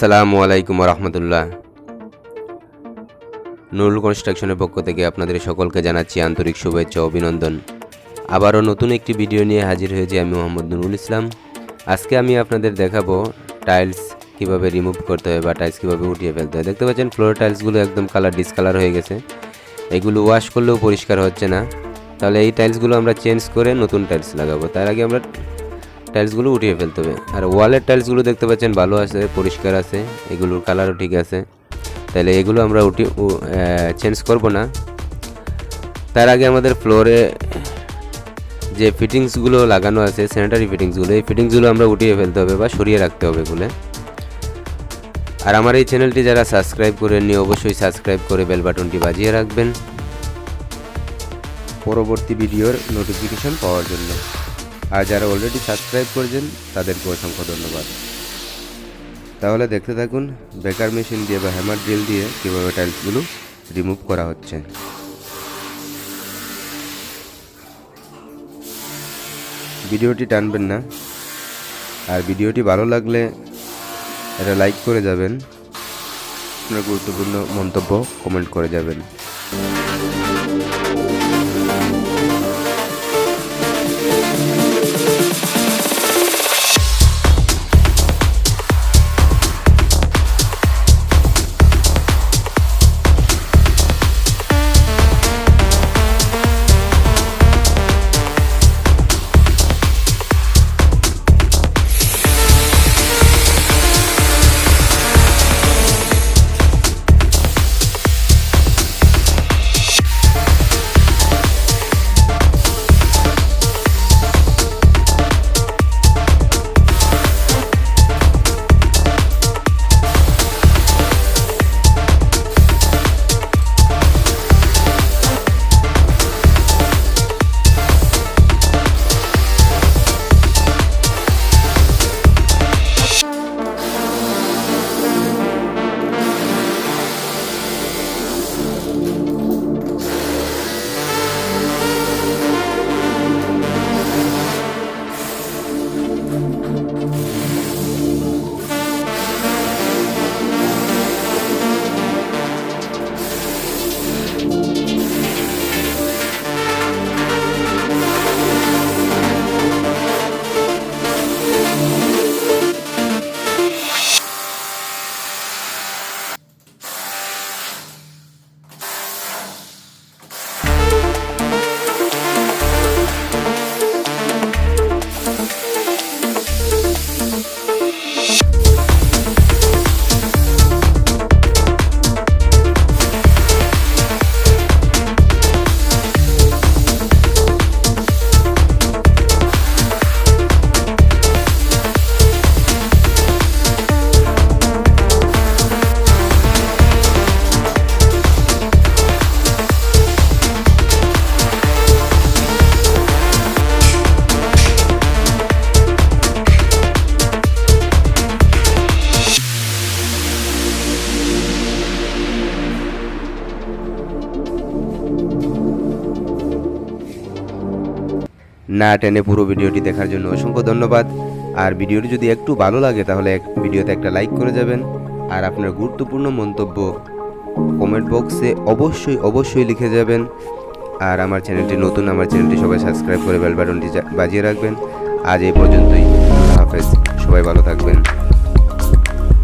আসসালামু আলাইকুম রহমতুল্লাহ। নুরুল কনস্ট্রাকশনের পক্ষ থেকে আপনাদের সকলকে জানাচ্ছি আন্তরিক শুভেচ্ছা ও অভিনন্দন। আবারও নতুন একটি ভিডিও নিয়ে হাজির হয়েছি আমি মোহাম্মদ নুরুল ইসলাম। আজকে আমি আপনাদের দেখাবো টাইলস কিভাবে রিমুভ করতে হয় বা টাইলস কীভাবে উঠিয়ে ফেলতে হয়। দেখতে পাচ্ছেন ফ্লোর টাইলসগুলো একদম ডিসকালার হয়ে গেছে, এগুলো ওয়াশ করলেও পরিষ্কার হচ্ছে না। তাহলে এই টাইলসগুলো আমরা চেঞ্জ করে নতুন টাইলস লাগাবো, তার আগে আমরা টাইলসগুলো উঠিয়ে ফেলতে হবে। আর ওয়ালের টাইলসগুলো দেখতে পাচ্ছেন ভালো আছে, পরিষ্কার আছে, এগুলোর কালারও ঠিক আছে। তাহলে এগুলো আমরা চেঞ্জ করব না। তার আগে আমাদের ফ্লোরে যে ফিটিংসগুলো লাগানো আছে, স্যানিটারি ফিটিংসগুলো, এই ফিটিংসগুলো আমরা উঠিয়ে ফেলতে হবে বা সরিয়ে রাখতে হবে বলে। আর আমার এই চ্যানেলটি যারা সাবস্ক্রাইব করেননি অবশ্যই সাবস্ক্রাইব করে বেল বাটনটি বাজিয়ে রাখবেন পরবর্তী ভিডিওর নোটিফিকেশন পাওয়ার জন্য। আর যারা অলরেডি সাবস্ক্রাইব করেছেন তাদেরকে অসংখ্য ধন্যবাদ। তাহলে দেখতে থাকুন বেকার মেশিন দিয়ে বা হ্যামার ড্রিল দিয়ে কীভাবে টাইলসগুলো রিমুভ করা হচ্ছে। ভিডিওটি টানবেন না, আর ভিডিওটি ভালো লাগলে এটা লাইক করে যাবেন, আপনার গুরুত্বপূর্ণ মন্তব্য কমেন্ট করে যাবেন। না টেনে পুরো ভিডিওটি দেখার জন্য অসংখ্য ধন্যবাদ। আর ভিডিওটি যদি একটু ভালো লাগে তাহলে ভিডিওতে একটা লাইক করে যাবেন, আর আপনার গুরুত্বপূর্ণ মন্তব্য কমেন্ট বক্সে অবশ্যই লিখে যাবেন। আর আমার চ্যানেলটি নতুন, আমার চ্যানেলটি সবাই সাবস্ক্রাইব করে বেল বাটনটি বাজিয়ে রাখবেন। আজ এই পর্যন্তই, হাফেজ, সবাই ভালো থাকবেন।